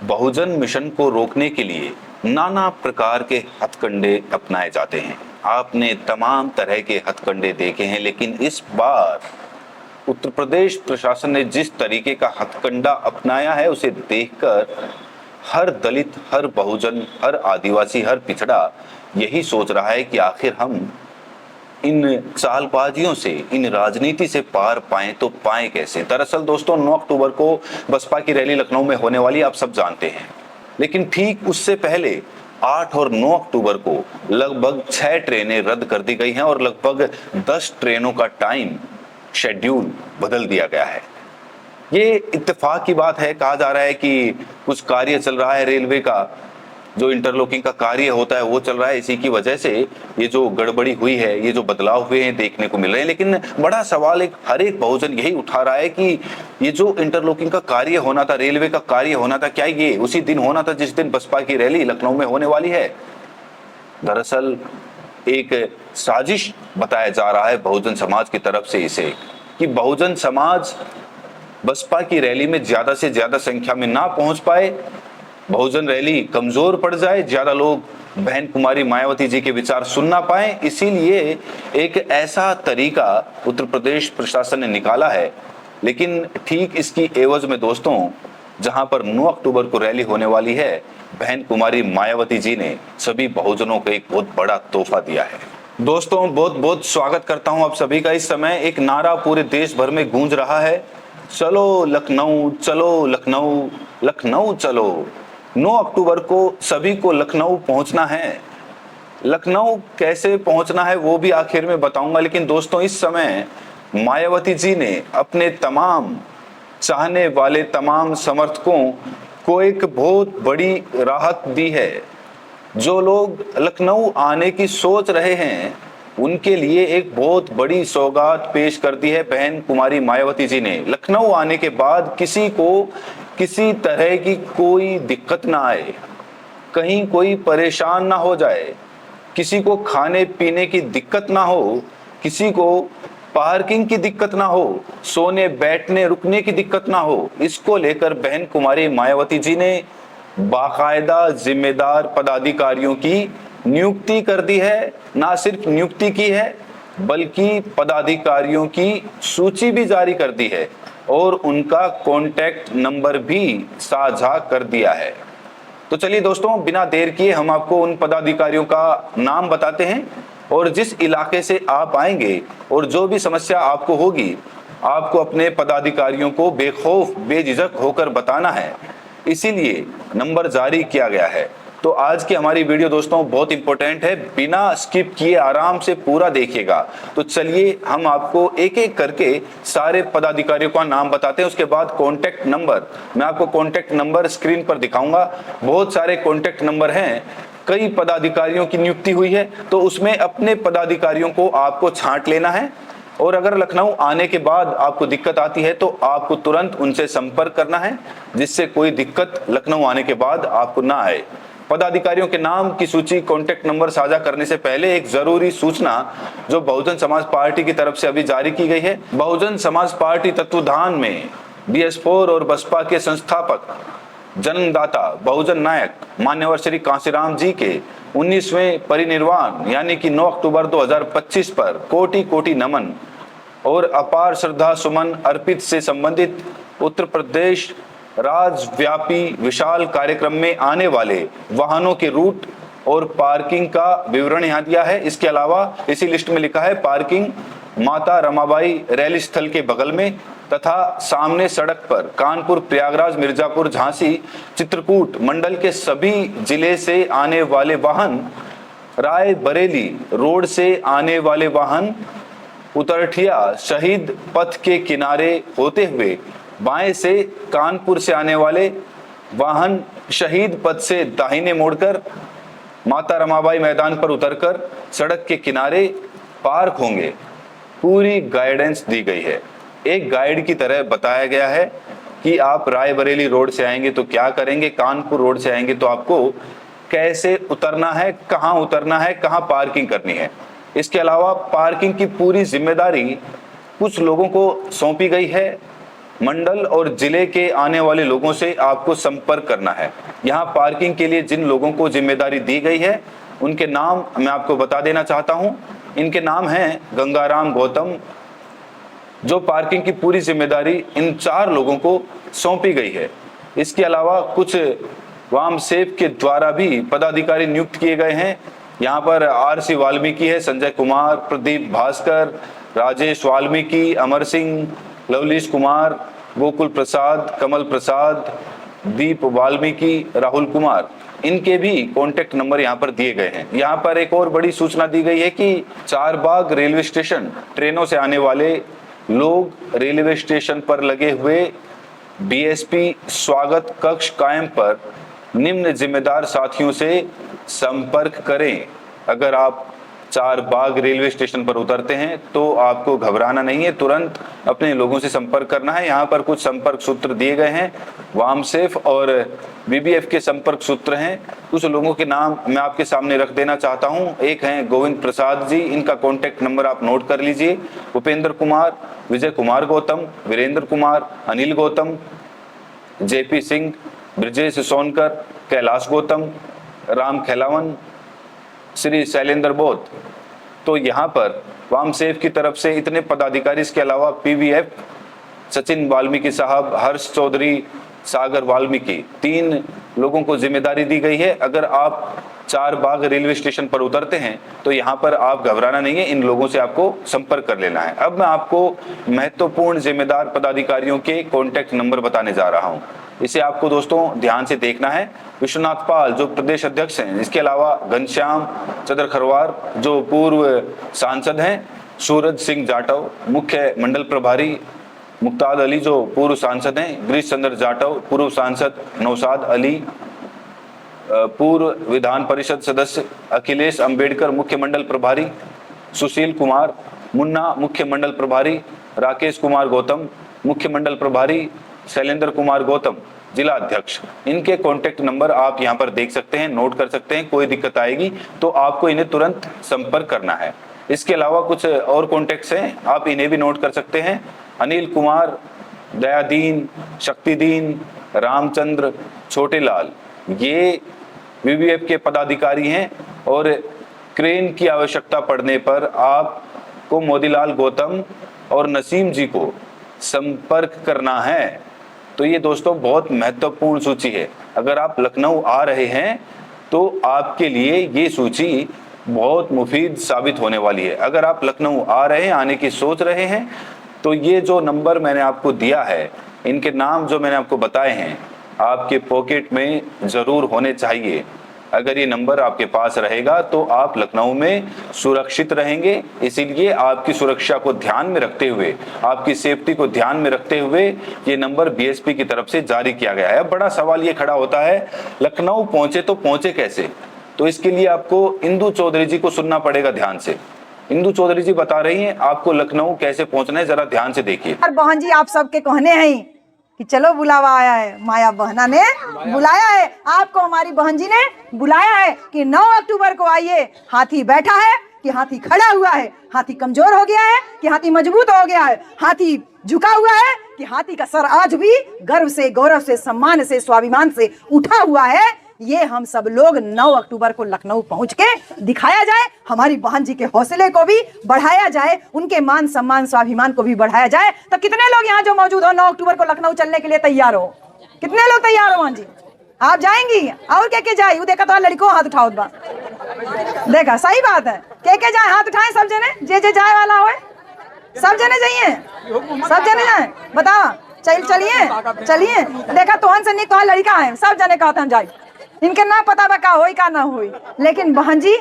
बहुजन mission को रोकने के लिए नाना प्रकार के हथकंडे अपनाए जाते हैं। आपने तमाम तरह के हथकंडे देखे हैं, लेकिन इस बार उत्तर प्रदेश प्रशासन ने जिस तरीके का हथकंडा अपनाया है उसे देखकर हर दलित, हर बहुजन, हर आदिवासी, हर पिछड़ा यही सोच रहा है कि आखिर हम इन चालबाजियों से, इन राजनीति से पार पाएं तो पाएं कैसे। दरअसल दोस्तों, 9 अक्टूबर को बसपा की रैली लखनऊ में होने वाली, आप सब जानते हैं। लेकिन ठीक उससे पहले 8 और 9 अक्टूबर को लगभग 6 ट्रेनें रद्द कर दी गई हैं और लगभग 10 ट्रेनों का टाइम शेड्यूल बदल दिया गया है। ये इत्तेफाक की बात है। कहा जा रहा है कि कुछ कार्य चल रहा है, रेलवे का जो इंटरलॉकिंग का कार्य होता है वो चल रहा है। इसी की वजह से ये जो गड़बड़ी हुई है, ये जो बदलाव हुए हैं देखने को मिल रहे हैं। लेकिन बड़ा सवाल हर एक बहुजन यही उठा रहा है कि ये जो इंटरलॉकिंग का कार्य होना था, रेलवे का कार्य होना था, क्या ये उसी दिन होना था जिस दिन बसपा की रैली लखनऊ में होने वाली है? दरअसल एक साजिश बताया जा रहा है बहुजन समाज की तरफ से इसे, कि बहुजन समाज बसपा की रैली में ज्यादा से ज्यादा संख्या में ना पहुंच पाए, बहुजन रैली कमजोर पड़ जाए, ज्यादा लोग बहन कुमारी मायावती जी के विचार सुन ना पाए, इसीलिए एक ऐसा तरीका उत्तर प्रदेश प्रशासन ने निकाला है। लेकिन ठीक इसकी एवज में दोस्तों, जहां पर 9 अक्टूबर को रैली होने वाली है, बहन कुमारी मायावती जी ने सभी बहुजनों को एक बहुत बड़ा तोहफा दिया है। दोस्तों, बहुत बहुत स्वागत करता हूं आप सभी का। इस समय एक नारा पूरे देश भर में गूंज रहा है, चलो लखनऊ, चलो लखनऊ, लखनऊ चलो। 9 अक्टूबर को सभी को लखनऊ पहुंचना है। लखनऊ कैसे पहुंचना है वो भी आखिर में बताऊंगा। लेकिन दोस्तों, इस समय मायावती जी ने अपने तमाम चाहने वाले, तमाम समर्थकों को एक बहुत बड़ी राहत दी है। जो लोग लखनऊ आने की सोच रहे हैं उनके लिए एक बहुत बड़ी सौगात पेश कर दी है बहन कुमारी मायावती जी ने। लखनऊ आने के बाद किसी को किसी तरह की कोई दिक्कत ना आए, कहीं कोई परेशान ना हो जाए, किसी को खाने पीने की दिक्कत ना हो, किसी को पार्किंग की दिक्कत ना हो, सोने बैठने रुकने की दिक्कत ना हो। इसको लेकर बहन कुमारी मायावती जी ने बाकायदा जिम्मेदार पदाधिकारियों की नियुक्ति कर दी है। ना सिर्फ नियुक्ति की है बल्कि पदाधिकारियों की सूची भी जारी कर दी है और उनका कॉन्टैक्ट नंबर भी साझा कर दिया है। तो चलिए दोस्तों, बिना देर किए हम आपको उन पदाधिकारियों का नाम बताते हैं और जिस इलाके से आप आएंगे और जो भी समस्या आपको होगी, आपको अपने पदाधिकारियों को बेखौफ बेझिझक होकर बताना है। इसीलिए नंबर जारी किया गया है। तो आज की हमारी वीडियो दोस्तों बहुत इंपॉर्टेंट है, बिना स्किप किए आराम से पूरा देखिएगा। तो चलिए हम आपको एक एक करके सारे पदाधिकारियों का नाम बताते हैं। उसके बाद कॉन्टैक्ट नंबर, मैं आपको कॉन्टैक्ट नंबर स्क्रीन पर दिखाऊंगा। बहुत सारे कॉन्टैक्ट नंबर हैं, कई पदाधिकारियों की नियुक्ति हुई है, तो उसमें अपने पदाधिकारियों को आपको छांट लेना है। और अगर लखनऊ आने के बाद आपको दिक्कत आती है तो आपको तुरंत उनसे संपर्क करना है, जिससे कोई दिक्कत लखनऊ आने के बाद आपको ना आए। पदाधिकारियों के नाम की सूची, कॉन्टैक्ट नंबर साझा करने से पहले एक जरूरी सूचना जो बहुजन समाज पार्टी की तरफ से अभी जारी की गई है। बहुजन समाज पार्टी तत्वाधान में BS4 और बसपा के संस्थापक, जन्मदाता, बहुजन नायक मान्यवर श्री कांशीराम जी के 19वें परिनिर्वाण यानी कि 9 अक्टूबर 2025 पर कोटि कोटि नमन और अपार श्रद्धा सुमन अर्पित से संबंधित उत्तर प्रदेश राज्यव्यापी विशाल कार्यक्रम में आने वाले वाहनों के रूट और पार्किंग का विवरण यहाँ दिया है। इसके अलावा इसी लिस्ट में लिखा है पार्किंग माता रमाबाई रैली स्थल के बगल में तथा सामने सड़क पर कानपुर, प्रयागराज, मिर्जापुर, झांसी, चित्रकूट मंडल के सभी जिले से आने वाले वाहन, रायबरेली रोड से आने वाले वाहन, उतरठिया शहीद पथ के किनारे होते हुए बाएं से कानपुर से आने वाले वाहन शहीद पथ से दाहिने मोड़कर माता रमाबाई मैदान पर उतरकर सड़क के किनारे पार्क होंगे। पूरी गाइडेंस दी गई है, एक गाइड की तरह बताया गया है कि आप रायबरेली रोड से आएंगे तो क्या करेंगे, कानपुर रोड से आएंगे तो आपको कैसे उतरना है, कहाँ उतरना है, कहाँ पार्किंग करनी है। इसके अलावा पार्किंग की पूरी जिम्मेदारी कुछ लोगों को सौंपी गई है मंडल और जिले के आने वाले लोगों से आपको संपर्क करना है। यहाँ पार्किंग के लिए जिन लोगों को जिम्मेदारी दी गई है उनके नाम मैं आपको बता देना चाहता हूँ। इनके नाम हैं गंगाराम गौतम, जो पार्किंग की पूरी जिम्मेदारी इन 4 लोगों को सौंपी गई है। इसके अलावा कुछ वामसेव के द्वारा भी पदाधिकारी नियुक्त किए गए हैं। यहाँ पर आर.सी. वाल्मीकि है, संजय कुमार, प्रदीप भास्कर, राजेश वाल्मीकि, अमर सिंह, लवलीश कुमार, गोकुल प्रसाद, कमल प्रसाद, दीप वाल्मीकि, राहुल कुमार, इनके भी कॉन्टेक्ट नंबर यहाँ पर दिए गए हैं। यहाँ पर एक और बड़ी सूचना दी गई है कि चारबाग रेलवे स्टेशन ट्रेनों से आने वाले लोग रेलवे स्टेशन पर लगे हुए बीएसपी स्वागत कक्ष कायम पर निम्न जिम्मेदार साथियों से संपर्क करें। अगर आप चारबाग रेलवे स्टेशन पर उतरते हैं तो आपको घबराना नहीं है, तुरंत अपने लोगों से संपर्क करना है। यहाँ पर कुछ संपर्क सूत्र दिए गए हैं, वामसेफ और बीबीएफ के संपर्क सूत्र हैं। कुछ लोगों के नाम मैं आपके सामने रख देना चाहता हूँ। एक हैं गोविंद प्रसाद जी, इनका कॉन्टेक्ट नंबर आप नोट कर लीजिए। उपेंद्र कुमार, विजय कुमार गौतम, वीरेंद्र कुमार, अनिल गौतम, जेपी सिंह, ब्रजेश सोनकर, कैलाश गौतम, राम खेलावन, श्री शैलेंद्र बोध। तो यहाँ पर वामसेव की तरफ से इतने पदाधिकारी, इसके अलावा पीवीएफ सचिन वाल्मीकि साहब, हर्ष चौधरी, सागर वाल्मीकि, 3 लोगों को जिम्मेदारी दी गई है। अगर आप चारबाग रेलवे स्टेशन पर उतरते हैं तो यहाँ पर आप घबराना नहीं है, इन लोगों से आपको संपर्क कर लेना है। अब मैं आपको महत्वपूर्ण जिम्मेदार पदाधिकारियों के कॉन्टेक्ट नंबर बताने जा रहा हूँ। इसे आपको दोस्तों ध्यान से देखना है। विश्वनाथ पाल जो प्रदेश अध्यक्ष हैं, इसके अलावा घनश्याम चंद्र खरवार जो पूर्व सांसद हैं, सूरज सिंह जाटव मुख्य मंडल प्रभारी, मुक्ताद अली जो पूर्व सांसद हैं, गिरीश चंद्र जाटव पूर्व सांसद, नौशाद अली पूर्व विधान परिषद सदस्य, अखिलेश अंबेडकर मुख्य मंडल प्रभारी, सुशील कुमार मुन्ना मुख्य मंडल प्रभारी, राकेश कुमार गौतम मुख्य मंडल प्रभारी, शैलेंद्र कुमार गौतम जिला अध्यक्ष। इनके कॉन्टेक्ट नंबर आप यहाँ पर देख सकते हैं, नोट कर सकते हैं। कोई दिक्कत आएगी तो आपको इन्हें तुरंत संपर्क करना है। इसके अलावा कुछ और कॉन्टेक्ट्स हैं, आप इन्हें भी नोट कर सकते हैं। अनिल कुमार, दयादीन, शक्तिदीन, रामचंद्र, छोटेलाल, ये बीबीएफ के पदाधिकारी हैं और क्रेन की आवश्यकता पड़ने पर आपको मोदीलाल गौतम और नसीम जी को संपर्क करना है। तो ये दोस्तों बहुत महत्वपूर्ण सूची है। अगर आप लखनऊ आ रहे हैं तो आपके लिए ये सूची बहुत मुफीद साबित होने वाली है। अगर आप लखनऊ आ रहे हैं, आने की सोच रहे हैं, तो ये जो नंबर मैंने आपको दिया है, इनके नाम जो मैंने आपको बताए हैं, आपके पॉकेट में जरूर होने चाहिए। अगर ये नंबर आपके पास रहेगा तो आप लखनऊ में सुरक्षित रहेंगे। इसीलिए आपकी सुरक्षा को ध्यान में रखते हुए, आपकी सेफ्टी को ध्यान में रखते हुए ये नंबर बीएसपी की तरफ से जारी किया गया है। बड़ा सवाल ये खड़ा होता है, लखनऊ पहुंचे तो पहुंचे कैसे? तो इसके लिए आपको इंदु चौधरी जी को सुनना पड़ेगा ध्यान से। इंदु चौधरी जी बता रही हैं आपको लखनऊ कैसे पहुंचना है, जरा ध्यान से देखिए। बहन जी, आप सबके कहने हैं कि चलो बुलावा आया है, माया बहना ने बुलाया है आपको, हमारी बहन जी ने बुलाया है कि 9 अक्टूबर को आइए। हाथी बैठा है कि हाथी खड़ा हुआ है, हाथी कमजोर हो गया है कि हाथी मजबूत हो गया है, हाथी झुका हुआ है कि हाथी का सर आज भी गर्व से, गौरव से, सम्मान से, स्वाभिमान से उठा हुआ है। ये हम सब लोग 9 अक्टूबर को लखनऊ पहुंच के दिखाया जाए, हमारी बहन जी के हौसले को भी बढ़ाया जाए, उनके मान सम्मान स्वाभिमान को भी बढ़ाया जाए। तो कितने लोग यहाँ जो मौजूद हो 9 अक्टूबर को लखनऊ चलने के लिए तैयार हो? कितने लोग तैयार हो बहन जी? आप जाएंगी? और क्या जाए? देखा तो लड़कों हाथ उठाओ, देखा सही बात है, के जाए हाथ उठाए सब जने, जे जाए वाला हो सब जने जाइए, सब जने जाए, बताओ चलिए चलिए। देखा तो से नहीं तो लड़का है, सब जने कहते हैं जाए, इनके ना पता बका होई का ना होई। लेकिन बहन जी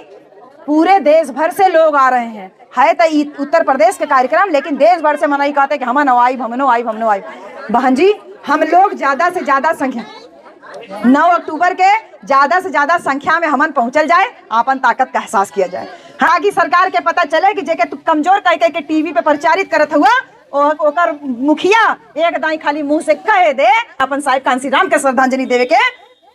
पूरे देश भर से लोग आ रहे हैं, है तो उत्तर प्रदेश के कार्यक्रम, लेकिन देश भर से मनाई कहते कि हम हमनो आई। बहन जी हम लोग ज्यादा से ज्यादा संख्या 9 अक्टूबर के ज्यादा से ज्यादा संख्या में हमन पहुंचल जाए, अपन ताकत का एहसास किया जाए। आगे सरकार के पता चले कि जेके तू कमजोर कह के टीवी पे प्रचारित करत हुआ, ओकर मुखिया एक दाई खाली मुंह से कह दे अपन साहिब कांसी राम के श्रद्धांजलि देवे के,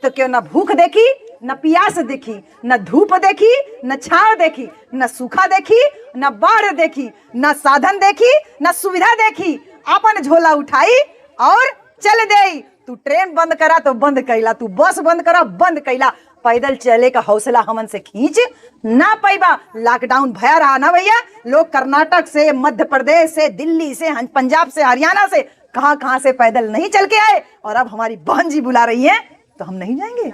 तो क्यों न भूख देखी, न प्यास देखी, न धूप देखी, न छाव देखी, न सूखा देखी, न बाढ़ देखी, न साधन देखी, न सुविधा देखी, अपन झोला उठाई और चल दे। तू ट्रेन बंद करा तो बंद कैला, तू बस बंद करा बंद कैला, पैदल चले का हौसला हमन से खींच ना पैबा। लॉकडाउन भया रहा ना भैया, लोग कर्नाटक से, मध्य प्रदेश से, दिल्ली से, पंजाब से, हरियाणा से, कहां से पैदल नहीं चल के आए, और अब हमारी बहन जी बुला रही हैं तो हम नहीं जाएंगे?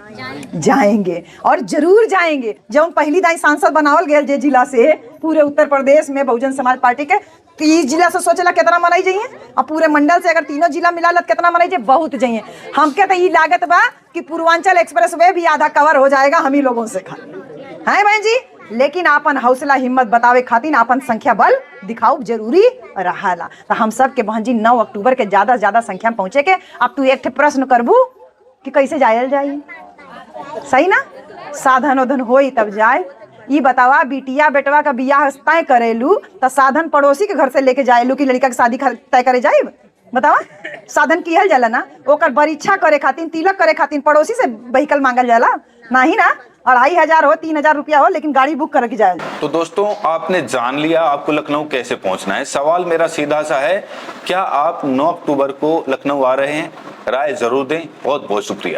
जाएंगे और जरूर जाएंगे। जब पहली दाई सांसद बनावल गए जे जिला से पूरे उत्तर प्रदेश में बहुजन समाज पार्टी के, 30 जिला से सोचला कितना मनाई जाइए, और पूरे मंडल से अगर तीनों जिला मिला लत कितना मनाई जाइए, बहुत जाइए। हमके तो ये लागत बा कि पूर्वांचल एक्सप्रेस वे भी आधा कवर हो जाएगा हम ही लोगों से है बहन जी। लेकिन आपन हौसला हिम्मत बतावे खातिर आपन संख्या बल दिखाऊ जरूरी रहाला। तो हम सब के बहन जी 9 अक्टूबर के ज्यादा से ज्यादा संख्या में पहुंचे के। अब तू एक प्रश्न करबू कि कैसे जायल जाई, सही ना? साधन उधन होई तब जाए। ये बतावा बिटिया बेटवा का बियाह तय करेलू तो साधन पड़ोसी के घर से लेके जाएलू कि लड़का के शादी तय करे जाए? बतावा, साधन किहल जाला ना, ओकर परीक्षा करे खातिर, तिलक करे खातिर पड़ोसी से व्हीकल मांगल जाला नहीं ना। 2500 हो, 3000 रुपया हो, लेकिन गाड़ी बुक करके जाए। तो दोस्तों, आपने जान लिया आपको लखनऊ कैसे पहुंचना है। सवाल मेरा सीधा सा है, क्या आप 9 अक्टूबर को लखनऊ आ रहे हैं? राय जरूर दें। बहुत बहुत शुक्रिया।